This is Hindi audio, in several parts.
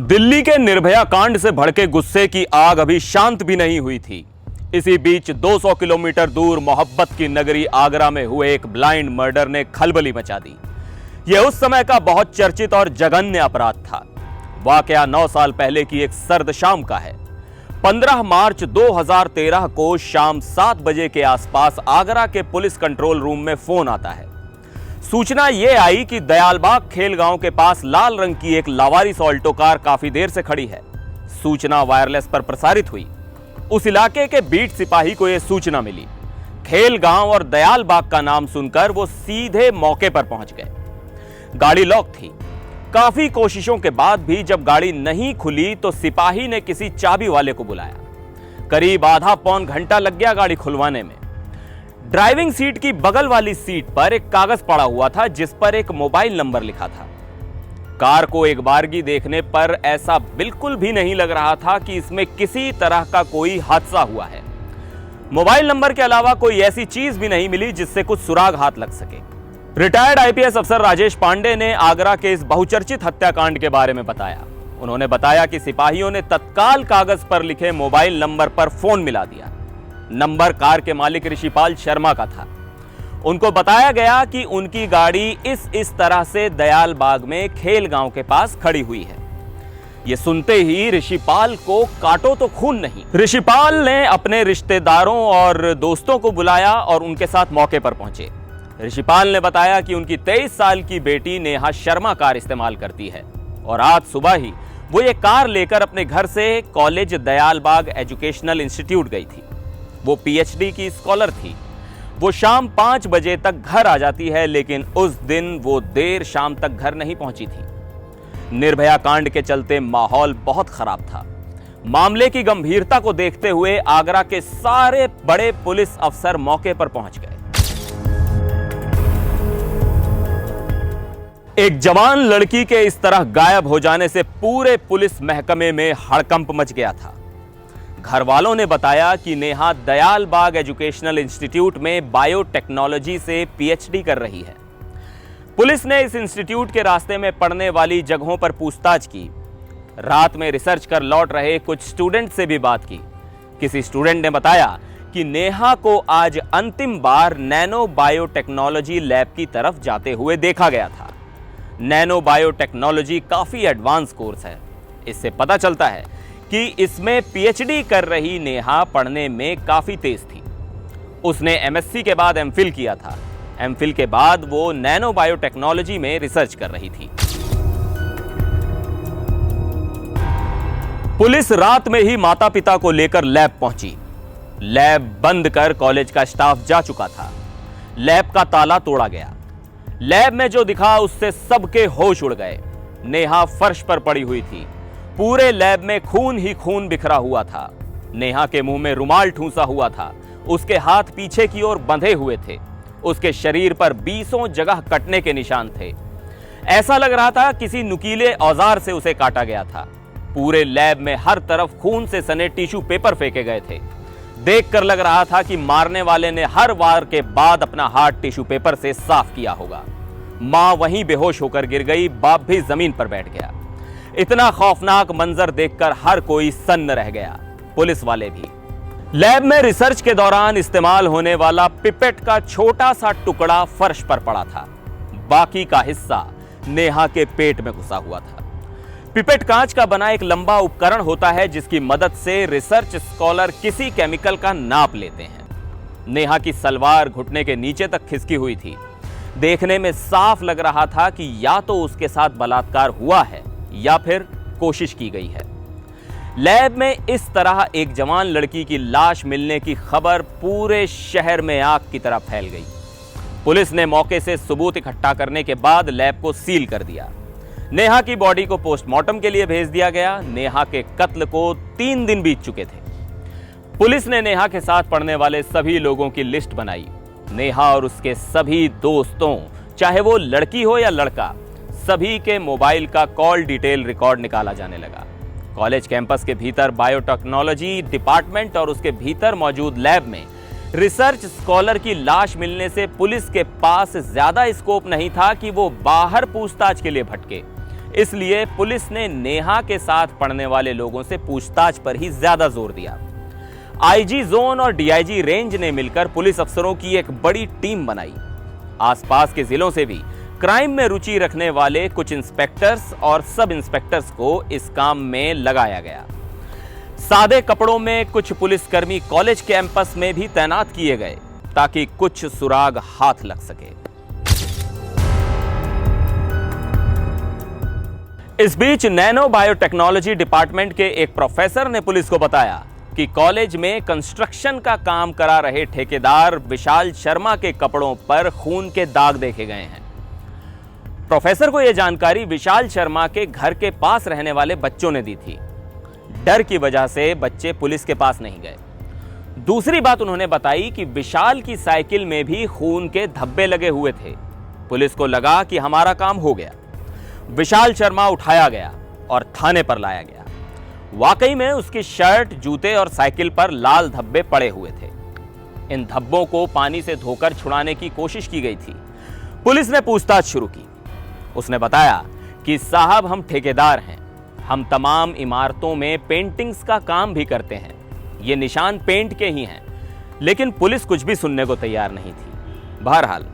दिल्ली के निर्भया कांड से भड़के गुस्से की आग अभी शांत भी नहीं हुई थी। इसी बीच 200 किलोमीटर दूर मोहब्बत की नगरी आगरा में हुए एक ब्लाइंड मर्डर ने खलबली मचा दी। यह उस समय का बहुत चर्चित और जघन्य अपराध था। वाकया 9 साल पहले की एक सर्द शाम का है। 15 मार्च 2013 को शाम 7 बजे के आसपास आगरा के पुलिस कंट्रोल रूम में फोन आता है। सूचना यह आई कि दयालबाग खेल गांव के पास लाल रंग की एक लावारिस ऑल्टो कार काफी देर से खड़ी है। सूचना वायरलेस पर प्रसारित हुई। उस इलाके के बीट सिपाही को यह सूचना मिली। खेल गांव और दयालबाग का नाम सुनकर वो सीधे मौके पर पहुंच गए। गाड़ी लॉक थी। काफी कोशिशों के बाद भी जब गाड़ी नहीं खुली तो सिपाही ने किसी चाबी वाले को बुलाया। करीब आधा पौन घंटा लग गया गाड़ी खुलवाने में। ड्राइविंग सीट की बगल वाली सीट पर एक कागज पड़ा हुआ था जिस पर एक मोबाइल नंबर लिखा था। कार को एक बारगी देखने पर ऐसा बिल्कुल भी नहीं लग रहा था कि इसमें किसी तरह का कोई हादसा हुआ है। मोबाइल नंबर के अलावा कोई ऐसी चीज भी नहीं मिली जिससे कुछ सुराग हाथ लग सके। रिटायर्ड आईपीएस अफसर राजेश पांडे ने आगरा के इस बहुचर्चित हत्याकांड के बारे में बताया। उन्होंने बताया कि सिपाहियों ने तत्काल कागज पर लिखे मोबाइल नंबर पर फोन मिला दिया। नंबर कार के मालिक ऋषिपाल शर्मा का था। उनको बताया गया कि उनकी गाड़ी इस तरह से दयालबाग में खेल गांव के पास खड़ी हुई है। यह सुनते ही ऋषिपाल को काटो तो खून नहीं। ऋषिपाल ने अपने रिश्तेदारों और दोस्तों को बुलाया और उनके साथ मौके पर पहुंचे। ऋषिपाल ने बताया कि उनकी 23 साल की बेटी नेहा शर्मा कार इस्तेमाल करती है और आज सुबह ही वो ये कार लेकर अपने घर से कॉलेज दयालबाग एजुकेशनल इंस्टीट्यूट गई थी। वो पीएचडी की स्कॉलर थी। वो शाम 5 बजे तक घर आ जाती है, लेकिन उस दिन वो देर शाम तक घर नहीं पहुंची थी। निर्भया कांड के चलते माहौल बहुत खराब था। मामले की गंभीरता को देखते हुए आगरा के सारे बड़े पुलिस अफसर मौके पर पहुंच गए। एक जवान लड़की के इस तरह गायब हो जाने से पूरे पुलिस महकमे में हड़कंप मच गया था। घर वालों ने बताया कि नेहा दयालबाग एजुकेशनल इंस्टीट्यूट में बायोटेक्नोलॉजी से पीएचडी कर रही है। पुलिस ने इस इंस्टीट्यूट के रास्ते में पड़ने वाली जगहों पर पूछताछ की। रात में रिसर्च कर लौट रहे कुछ स्टूडेंट से भी बात की। किसी स्टूडेंट ने बताया कि नेहा को आज अंतिम बार नैनो बायोटेक्नोलॉजी लैब की तरफ जाते हुए देखा गया था। नैनो बायोटेक्नोलॉजी काफी एडवांस कोर्स है। इससे पता चलता है कि इसमें पीएचडी कर रही नेहा पढ़ने में काफी तेज थी। उसने एमएससी के बाद एमफिल किया था। एमफिल के बाद वो नैनो बायोटेक्नोलॉजी में रिसर्च कर रही थी। पुलिस रात में ही माता पिता को लेकर लैब पहुंची। लैब बंद कर कॉलेज का स्टाफ जा चुका था। लैब का ताला तोड़ा गया। लैब में जो दिखा उससे सबके होश उड़ गए। नेहा फर्श पर पड़ी हुई थी। पूरे लैब में खून ही खून बिखरा हुआ था। नेहा के मुंह में रुमाल ठूंसा हुआ था। उसके हाथ पीछे की ओर बंधे हुए थे। उसके शरीर पर 20 जगह कटने के निशान थे। ऐसा लग रहा था किसी नुकीले औजार से उसे काटा गया था। पूरे लैब में हर तरफ खून से सने टिश्यू पेपर फेंके गए थे। देखकर लग रहा था कि मारने वाले ने हर वार के बाद अपना हाथ टिश्यू पेपर से साफ किया होगा। मां वहीं बेहोश होकर गिर गई। बाप भी जमीन पर बैठ गया। इतना खौफनाक मंजर देखकर हर कोई सन्न रह गया, पुलिस वाले भी। लैब में रिसर्च के दौरान इस्तेमाल होने वाला पिपेट का छोटा सा टुकड़ा फर्श पर पड़ा था। बाकी का हिस्सा नेहा के पेट में घुसा हुआ था। पिपेट कांच का बना एक लंबा उपकरण होता है जिसकी मदद से रिसर्च स्कॉलर किसी केमिकल का नाप लेते हैं। नेहा की सलवार घुटने के नीचे तक खिसकी हुई थी। देखने में साफ लग रहा था कि या तो उसके साथ बलात्कार हुआ है या फिर कोशिश की गई है। लैब में इस तरह एक जवान लड़की की लाश मिलने की खबर पूरे शहर में आग की तरह फैल गई। पुलिस ने मौके से सबूत इकट्ठा करने के बाद लैब को सील कर दिया। नेहा की बॉडी को पोस्टमार्टम के लिए भेज दिया गया। नेहा के कत्ल को 3 दिन बीत चुके थे। पुलिस ने नेहा के साथ पढ़ने वाले सभी लोगों की लिस्ट बनाई। नेहा और उसके सभी दोस्तों, चाहे वो लड़की हो या लड़का, सभी के मोबाइल का कॉल डिटेल रिकॉर्ड निकाला जाने लगा। कॉलेज कैंपस के भीतर बायोटेक्नोलॉजी डिपार्टमेंट और उसके भीतर मौजूद लैब में रिसर्च स्कॉलर की लाश मिलने से पुलिस के पास ज्यादा स्कोप नहीं था कि वो बाहर पूछताछ के लिए भटके। इसलिए पुलिस ने नेहा के साथ पढ़ने वाले लोगों से पूछताछ पर ही ज्यादा जोर दिया। आईजी जोन और डीआईजी रेंज ने मिलकर पुलिस अफसरों की एक बड़ी टीम बनाई। आसपास के जिलों से भी क्राइम में रुचि रखने वाले कुछ इंस्पेक्टर्स और सब इंस्पेक्टर्स को इस काम में लगाया गया। सादे कपड़ों में कुछ पुलिसकर्मी कॉलेज कैंपस में भी तैनात किए गए ताकि कुछ सुराग हाथ लग सके। इस बीच नैनो बायोटेक्नोलॉजी डिपार्टमेंट के एक प्रोफेसर ने पुलिस को बताया कि कॉलेज में कंस्ट्रक्शन का काम करा रहे ठेकेदार विशाल शर्मा के कपड़ों पर खून के दाग देखे गए हैं। प्रोफेसर को यह जानकारी विशाल शर्मा के घर के पास रहने वाले बच्चों ने दी थी। डर की वजह से बच्चे पुलिस के पास नहीं गए। दूसरी बात उन्होंने बताई कि विशाल की साइकिल में भी खून के धब्बे लगे हुए थे। पुलिस को लगा कि हमारा काम हो गया। विशाल शर्मा उठाया गया और थाने पर लाया गया। वाकई में उसकी शर्ट, जूते और साइकिल पर लाल धब्बे पड़े हुए थे। इन धब्बों को पानी से धोकर छुड़ाने की कोशिश की गई थी। पुलिस ने पूछताछ शुरू की। उसने बताया कि साहब, हम ठेकेदार हैं, हम तमाम इमारतों में पेंटिंग्स का काम भी करते हैं, ये निशान पेंट के ही हैं। लेकिन पुलिस कुछ भी सुनने को तैयार नहीं थी। बहरहाल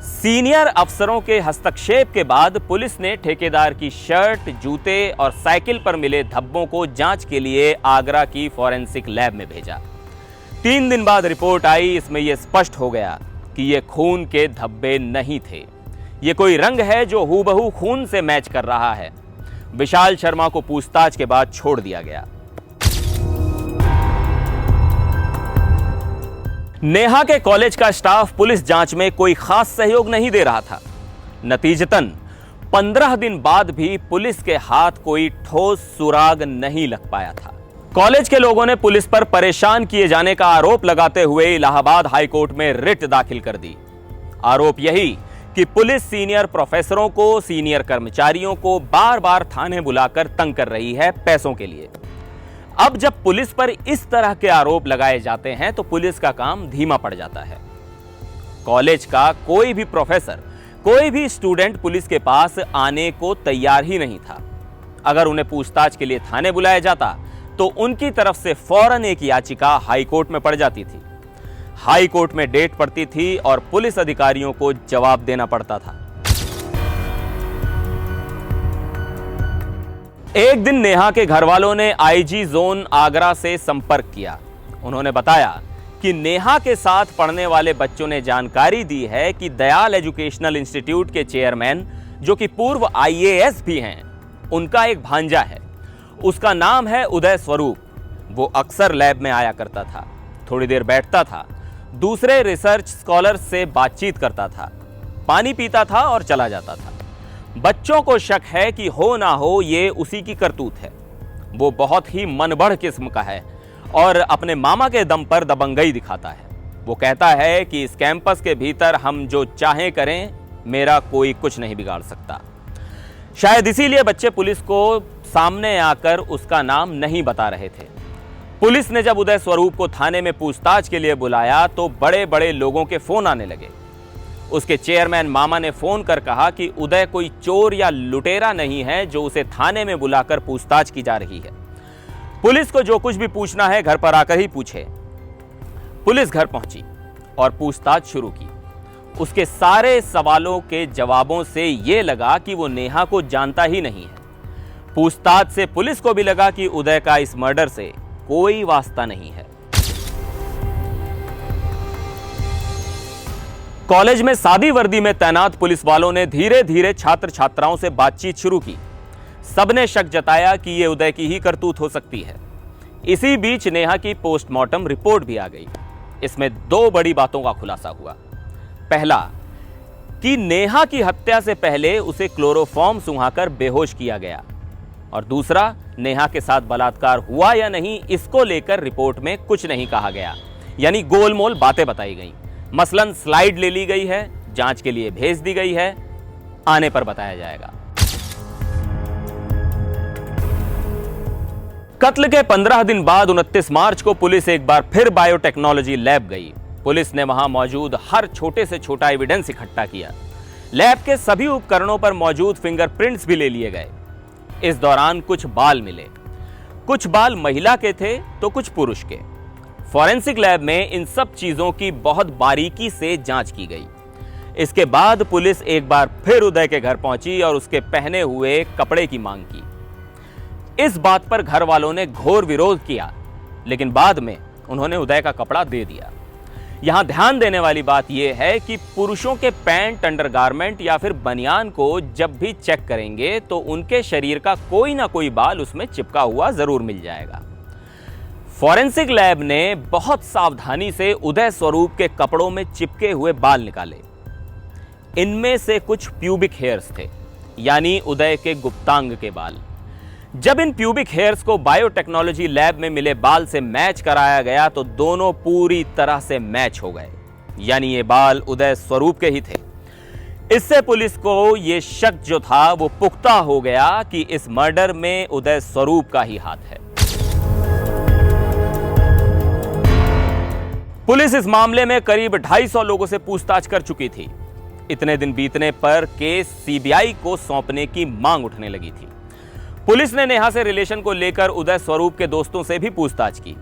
सीनियर अफसरों के हस्तक्षेप के बाद पुलिस ने ठेकेदार की शर्ट, जूते और साइकिल पर मिले धब्बों को जांच के लिए आगरा की फॉरेंसिक लैब में भेजा। 3 दिन बाद रिपोर्ट आई। इसमें यह स्पष्ट हो गया कि ये खून के धब्बे नहीं थे। ये कोई रंग है जो हूबहू खून से मैच कर रहा है। विशाल शर्मा को पूछताछ के बाद छोड़ दिया गया। नेहा के कॉलेज का स्टाफ पुलिस जांच में कोई खास सहयोग नहीं दे रहा था। नतीजतन 15 दिन बाद भी पुलिस के हाथ कोई ठोस सुराग नहीं लग पाया था। कॉलेज के लोगों ने पुलिस पर परेशान किए जाने का आरोप लगाते हुए इलाहाबाद हाईकोर्ट में रिट दाखिल कर दी। आरोप यही कि पुलिस सीनियर प्रोफेसरों को, सीनियर कर्मचारियों को बार बार थाने बुलाकर तंग कर रही है पैसों के लिए। अब जब पुलिस पर इस तरह के आरोप लगाए जाते हैं तो पुलिस का काम धीमा पड़ जाता है। कॉलेज का कोई भी प्रोफेसर, कोई भी स्टूडेंट पुलिस के पास आने को तैयार ही नहीं था। अगर उन्हें पूछताछ के लिए थाने बुलाया जाता तो उनकी तरफ से फौरन एक याचिका हाईकोर्ट में पड़ जाती थी। हाईकोर्ट में डेट पड़ती थी और पुलिस अधिकारियों को जवाब देना पड़ता था। एक दिन नेहा के घर वालों ने आईजी जोन आगरा से संपर्क किया। उन्होंने बताया कि नेहा के साथ पढ़ने वाले बच्चों ने जानकारी दी है कि दयाल एजुकेशनल इंस्टीट्यूट के चेयरमैन, जो कि पूर्व आईएएस भी हैं, उनका एक भांजा है। उसका नाम है उदय स्वरूप। वो अक्सर लैब में आया करता था, थोड़ी देर बैठता था, दूसरे रिसर्च स्कॉलर्स से बातचीत करता था, पानी पीता था और चला जाता था। बच्चों को शक है कि हो ना हो ये उसी की करतूत है। वो बहुत ही मनबढ़ किस्म का है और अपने मामा के दम पर दबंगई दिखाता है। वो कहता है कि इस कैंपस के भीतर हम जो चाहें करें, मेरा कोई कुछ नहीं बिगाड़ सकता। शायद इसीलिए बच्चे पुलिस को सामने आकर उसका नाम नहीं बता रहे थे। पुलिस ने जब उदय स्वरूप को थाने में पूछताछ के लिए बुलाया तो बड़े बड़े लोगों के फोन आने लगे। उसके चेयरमैन मामा ने फोन कर कहा कि उदय कोई चोर या लुटेरा नहीं है जो उसे थाने में बुलाकर पूछताछ की जा रही है। पुलिस को जो कुछ भी पूछना है घर पर आकर ही पूछे। पुलिस घर पहुंची और पूछताछ शुरू की। उसके सारे सवालों के जवाबों से यह लगा कि वो नेहा को जानता ही नहीं है। पूछताछ से पुलिस को भी लगा कि उदय का इस मर्डर से कोई वास्ता नहीं है। कॉलेज में सादी वर्दी में तैनात पुलिस वालों ने धीरे धीरे छात्र छात्राओं से बातचीत शुरू की। सबने शक जताया कि यह उदय की ही करतूत हो सकती है। इसी बीच नेहा की पोस्टमार्टम रिपोर्ट भी आ गई। इसमें 2 बड़ी बातों का खुलासा हुआ। पहला कि नेहा की हत्या से पहले उसे क्लोरोफॉर्म सुंघाकर बेहोश किया गया, और दूसरा, नेहा के साथ बलात्कार हुआ या नहीं इसको लेकर रिपोर्ट में कुछ नहीं कहा गया, यानी गोलमोल बातें बताई गई। मसलन स्लाइड ले ली गई है, जांच के लिए भेज दी गई है, आने पर बताया जाएगा। कत्ल के 15 दिन बाद 29 मार्च को पुलिस एक बार फिर बायोटेक्नोलॉजी लैब गई। पुलिस ने वहां मौजूद हर छोटे से छोटा एविडेंस इकट्ठा किया, लैब के सभी उपकरणों पर मौजूद फिंगरप्रिंट्स भी ले लिए गए। इस दौरान कुछ बाल मिले, कुछ बाल महिला के थे तो कुछ पुरुष के। फॉरेंसिक लैब में इन सब चीजों की बहुत बारीकी से जांच की गई। इसके बाद पुलिस एक बार फिर उदय के घर पहुंची और उसके पहने हुए कपड़े की मांग की। इस बात पर घर वालों ने घोर विरोध किया, लेकिन बाद में उन्होंने उदय का कपड़ा दे दिया। यहां ध्यान देने वाली बात यह है कि पुरुषों के पैंट, अंडरगारमेंट या फिर बनियान को जब भी चेक करेंगे तो उनके शरीर का कोई ना कोई बाल उसमें चिपका हुआ जरूर मिल जाएगा। फॉरेंसिक लैब ने बहुत सावधानी से उदय स्वरूप के कपड़ों में चिपके हुए बाल निकाले। इनमें से कुछ प्यूबिक हेयर्स थे, यानी उदय के गुप्तांग के बाल। जब इन प्यूबिक हेयर्स को बायोटेक्नोलॉजी लैब में मिले बाल से मैच कराया गया तो दोनों पूरी तरह से मैच हो गए, यानी ये बाल उदय स्वरूप के ही थे। इससे पुलिस को ये शक जो था वो पुख्ता हो गया कि इस मर्डर में उदय स्वरूप का ही हाथ है। पुलिस इस मामले में करीब 250 लोगों से पूछताछ कर चुकी थी। इतने दिन बीतने पर केस सीबीआई को सौंपने की मांग उठने लगी थी। पुलिस ने नेहा से रिलेशन को लेकर उदय स्वरूप के दोस्तों से भी पूछताछ की।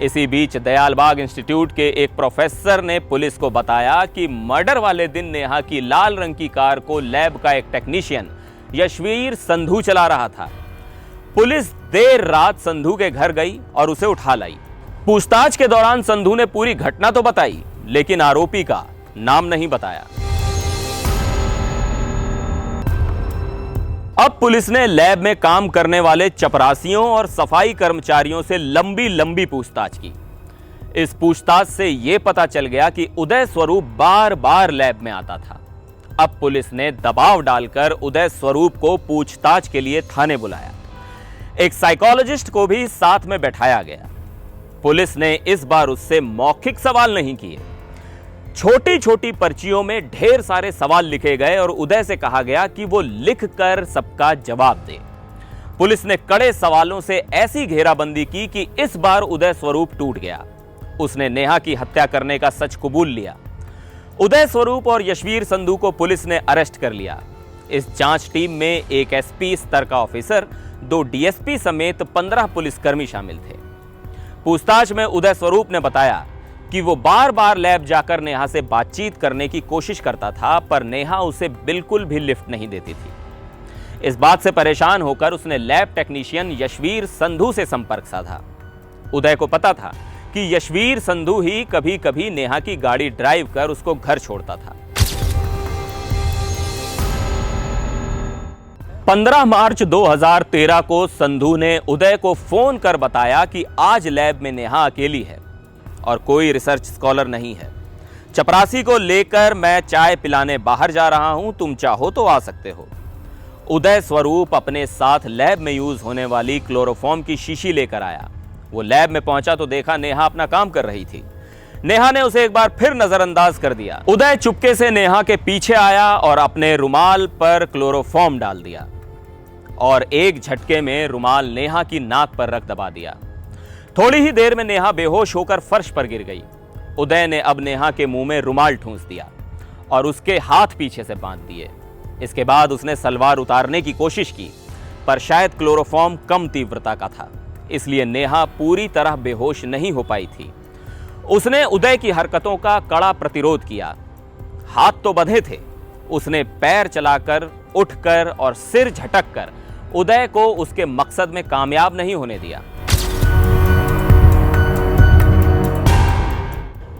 इसी बीच दयालबाग इंस्टीट्यूट के एक प्रोफेसर ने पुलिस को बताया कि मर्डर वाले दिन नेहा की लाल रंग की कार को लैब का एक टेक्नीशियन यशवीर संधू चला रहा था। पुलिस देर रात संधू के घर गई और उसे उठा लाई। पूछताछ के दौरान संधू ने पूरी घटना तो बताई, लेकिन आरोपी का नाम नहीं बताया। अब पुलिस ने लैब में काम करने वाले चपरासियों और सफाई कर्मचारियों से लंबी लंबी पूछताछ की। इस पूछताछ से यह पता चल गया कि उदय स्वरूप बार बार लैब में आता था। अब पुलिस ने दबाव डालकर उदय स्वरूप को पूछताछ के लिए थाने बुलाया। एक साइकोलॉजिस्ट को भी साथ में बैठाया गया। पुलिस ने इस बार उससे मौखिक सवाल नहीं किए, छोटी छोटी पर्चियों में ढेर सारे सवाल लिखे गए और उदय से कहा गया कि वो लिखकर सबका जवाब दे। पुलिस ने कड़े सवालों से ऐसी घेराबंदी की कि इस बार उदय स्वरूप टूट गया। उसने नेहा की हत्या करने का सच कबूल लिया। उदय स्वरूप और यशवीर संधू को पुलिस ने अरेस्ट कर लिया। इस जांच टीम में एक एसपी स्तर का ऑफिसर, 2 डीएसपी समेत 15 पुलिसकर्मी शामिल थे। पूछताछ में उदय स्वरूप ने बताया कि वो बार बार लैब जाकर नेहा से बातचीत करने की कोशिश करता था, पर नेहा उसे बिल्कुल भी लिफ्ट नहीं देती थी। इस बात से परेशान होकर उसने लैब टेक्नीशियन यशवीर संधू से संपर्क साधा। उदय को पता था कि यशवीर संधू ही कभी कभी नेहा की गाड़ी ड्राइव कर उसको घर छोड़ता था। 15 मार्च 2013 को संधू ने उदय को फोन कर बताया कि आज लैब में नेहा अकेली है और कोई रिसर्च स्कॉलर नहीं है। चपरासी को लेकर मैं चाय पिलाने बाहर जा रहा हूं, तुम चाहो तो आ सकते हो। उदय स्वरूप अपने साथ लैब में यूज होने वाली क्लोरोफॉर्म की शीशी लेकर आया। वो लैब में पहुंचा तो देखा नेहा अपना काम कर रही थी। नेहा ने उसे एक बार फिर नजरअंदाज कर दिया। उदय चुपके से नेहा के पीछे आया और अपने रुमाल पर क्लोरोफॉर्म डाल दिया और एक झटके में रुमाल नेहा की नाक पर रख दबा दिया। थोड़ी ही देर में नेहा बेहोश होकर फर्श पर गिर गई। उदय ने अब नेहा के मुंह में रुमाल ठूंस दिया और उसके हाथ पीछे से बांध दिए। इसके बाद उसने सलवार उतारने की कोशिश की, पर शायद क्लोरोफॉर्म कम तीव्रता का था, इसलिए नेहा पूरी तरह बेहोश नहीं हो पाई थी। उसने उदय की हरकतों का कड़ा प्रतिरोध किया। हाथ तो बंधे थे। उसने पैर चलाकर, उठकर और सिर झटककर उदय को उसके मकसद में कामयाब नहीं होने दिया।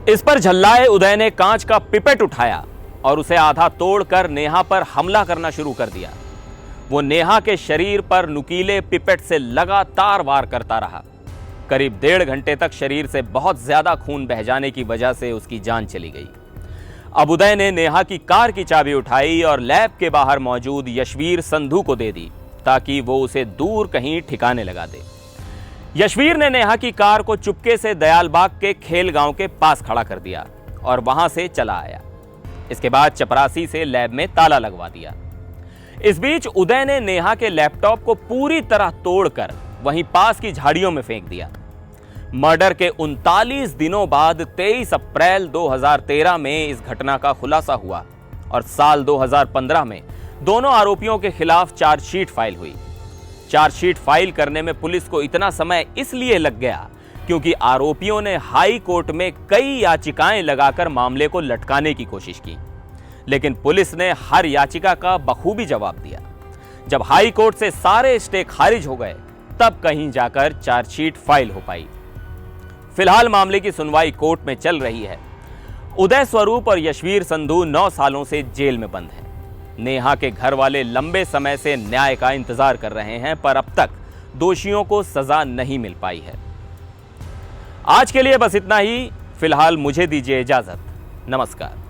इस पर झल्लाए उदय ने कांच का पिपेट उठाया और उसे आधा तोड़कर नेहा पर हमला करना शुरू कर दिया। वो नेहा के शरीर पर नुकीले पिपेट से लगातार वार करता रहा। करीब 1.5 घंटे तक शरीर से बहुत ज्यादा खून बह जाने की वजह से उसकी जान चली गई। अब उदय ने नेहा की कार की चाबी उठाई और लैब के बाहर मौजूद यशवीर संधू को दे दी ताकि वो उसे दूर कहीं ठिकाने लगा दे। यशवीर ने नेहा की कार को चुपके से दयालबाग के खेल गांव के पास खड़ा कर दिया और वहां से चला आया। इसके बाद चपरासी से लैब में ताला लगवा दिया। इस बीच उदय ने नेहा के लैपटॉप को पूरी तरह तोड़कर वहीं पास की झाड़ियों में फेंक दिया। मर्डर के 39 दिनों बाद 23 अप्रैल 2013 में इस घटना का खुलासा हुआ और साल 2015 में दोनों आरोपियों के खिलाफ चार्जशीट फाइल हुई। चार्जशीट फाइल करने में पुलिस को इतना समय इसलिए लग गया क्योंकि आरोपियों ने हाई कोर्ट में कई याचिकाएं लगाकर मामले को लटकाने की कोशिश की, लेकिन पुलिस ने हर याचिका का बखूबी जवाब दिया। जब हाई कोर्ट से सारे स्टे खारिज हो गए तब कहीं जाकर चार्जशीट फाइल हो पाई। फिलहाल मामले की सुनवाई कोर्ट में चल रही है। उदय स्वरूप और यशवीर संधू 9 सालों से जेल में बंद हैं। नेहा के घर वाले लंबे समय से न्याय का इंतजार कर रहे हैं, पर अब तक दोषियों को सजा नहीं मिल पाई है। आज के लिए बस इतना ही। फिलहाल मुझे दीजिए इजाजत। नमस्कार।